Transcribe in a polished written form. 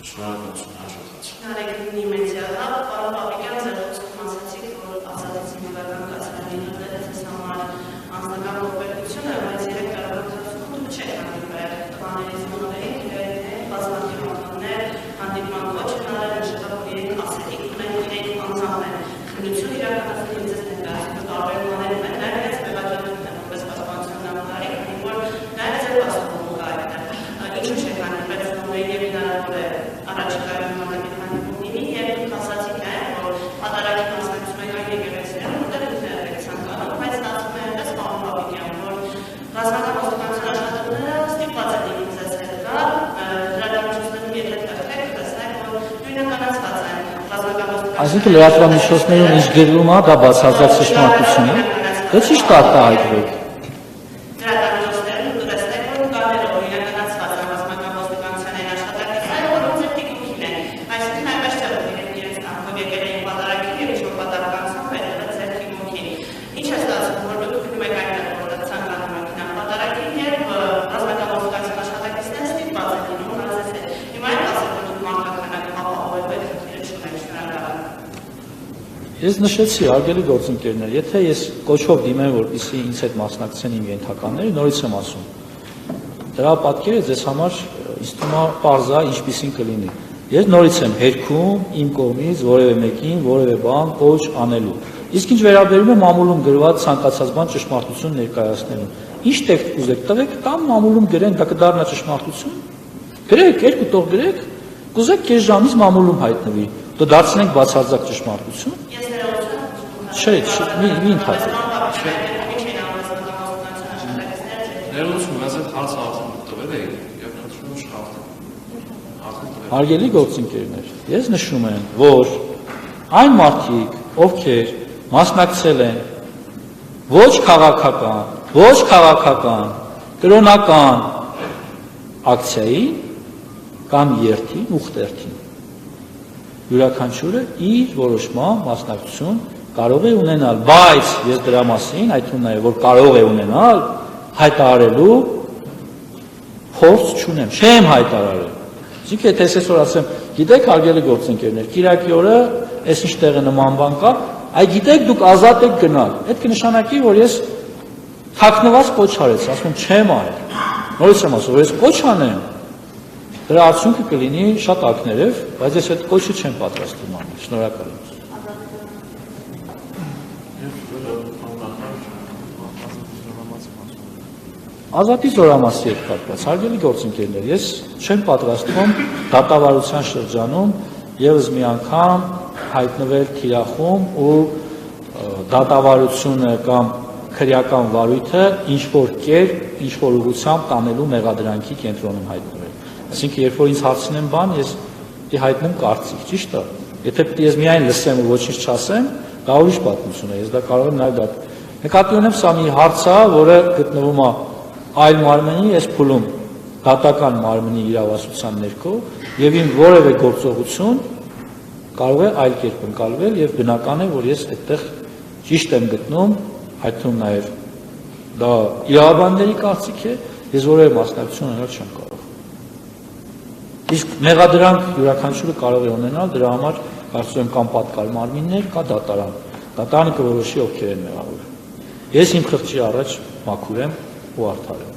Շնորհակալություն, հաջողություն։ Նարեկին իմենցիալա, պարոն Պապիկյան, ձեր խոսքում ասացիք, որ ասացիք նվական կացարանի նոտերը ձեզ համար անձնական ողբերգություն է, բայց երեք տարվա ընթացքում դուք չեք հանդիպել տղաներից մոնորեին, իրայիններ, բազմաթիվ անդամներ, հանդիպման ոչ են արել, նշելով, որ իրենք ասելիք ունեն, իրենք անձամբ են քննություն իրականացնել ձեզ ներկայացնում տարբեր բաներում են, նայած մեղադրություն են, որպես պաշտպանության նամակարի, քանի որ նայած ձեր պաշտպանումը կա այդտեղ։ Ինչու չեք հանդիպել մոնորեին եւ հնարավոր է առաջիկայում հանդիպել հանդիպումների եւ դուք ասացիք այն, որ պատարագի մասնակցում եք այն եկեղեցիներում, որտեղ դուք եք ցանկանում, բայց ստացվում է այնպես պարոն Պապիկյան, որ ռազմական ոստիկանության աշխատողները ստիպված են լինում ձեզ հետ գալ, լրատվամիջոցներում եթե թերթեք, տեսնեք, որ նույնականացված են ռազմական ոստիկանության։ Այսինքն լրատվամիջոցներում ինչ գրվում է, դա բացարձակ ճշմարտություն է։ Դա ճիշտ արտահայտվեք։ Ես նշեցի, արգելի գործընկերներ, եթե ես կոչով դիմեմ, որպեսզի ինձ հետ մասնակցեն իմ ենթականները, նորից եմ ասում, դրա պատկերը ձեզ համար ինձ թվում է պարզ է, ինչպիսին կլինի։ Ես նորից եմ հերքում իմ կողմից որևէ մեկին, որևէ բան կոչ անելու։ Իսկ ինչ վերաբերում է մամուլում գրված ցանկացած բան ճշմարտություն ներկայացնելուն։ Ինչ տեքստ կուզեք, տվեք, կամ մամուլում գրեն, դա կդառնա ճշմարտություն։ Գրեք, երկու տող գրեք, կուզեք կես ժամից մամուլում հայտնվի։ Դա դարձնենք բացարձակ ճշմարտություն։ Չէ, մի ընթացեք։ Ներողություն, ես այդ հարցը արդեն տվել էի եւ խնդրում եմ շփոթել։ Հարգելի գործընկերներ, ես նշում եմ, որ այն մարդիկ, ովքեր մասնակցել են ոչ քաղաքական, կրոնական ակցիայի կամ երթին, ուխտերթին, յուրաքանչյուրը իր որոշման մասնակցություն կարող է ունենալ, բայց ես դրա մասին, այդ ունայն, որ կարող է ունենալ, հայտարարելու փորձ չունեմ, չեմ հայտարարել։ Իսկ եթե ես այսօր ասեմ, գիտեք, հարգելի գործընկերներ, Կիրակի օրը այս ինչ տեղը նման բան կա, այ գիտեք, դուք ազատ եք գնալ։ Այդ կնշանակի, որ ես թաքնված կոչ արեց, ասում չեմ արել։ Նորից եմ ասում, որ ես կոչ անեմ, դրա արդյունքը կլինի շատ ակներև, բայց ես այդ կոչը չեմ պատրաստվում անել։ Շնորհակալ եմ։ Ազատի զորամասի հետ կապված, հարգելի գործընկերներ, ես չեմ պատրաստվում դատավարության շրջանում ևս մի անգամ հայտնվել թիրախում ու դատավարությունը կամ քրեական վարույթը ինչ-որ կերպ, ինչ-որ ուղղությամբ տանելու մեղադրանքի կենտրոնում հայտնվել։ Այսինքն, երբ որ ինձ հարցնեն բան, ես հայտնեմ կարծիք, ճիշտ է։ Եթե պետք է ես միայն լսեմ ու ոչինչ չասեմ, դա ուրիշ պատմություն է, ես դա կարող եմ նաև դա։ Նկատի ունեմ, սա մի հարց է, որը գտնվում է այլ մարմնի, ես փուլում դատական մարմնի իրավասության ներքո եւ իմ որևէ գործողություն կարող է այլ կերպ ընկալվել եւ բնական է, որ ես այդտեղ ճիշտ եմ գտնում, այդ թվում նաեւ դա իրավաբանների կարծիք է, ես որևէ մասնակցություն ունենալ չեմ կարող։ Իսկ մեղադրանք յուրաքանչյուրը կարող է ունենալ, դրա համար կարծում եմ կամ պատկար մարմիններ, կա դատարան։ Դատարանը կորոշի ովքեր են մեղավոր։ Ես իմ խղճի առաջ մաքուր եմ ու արդար եմ։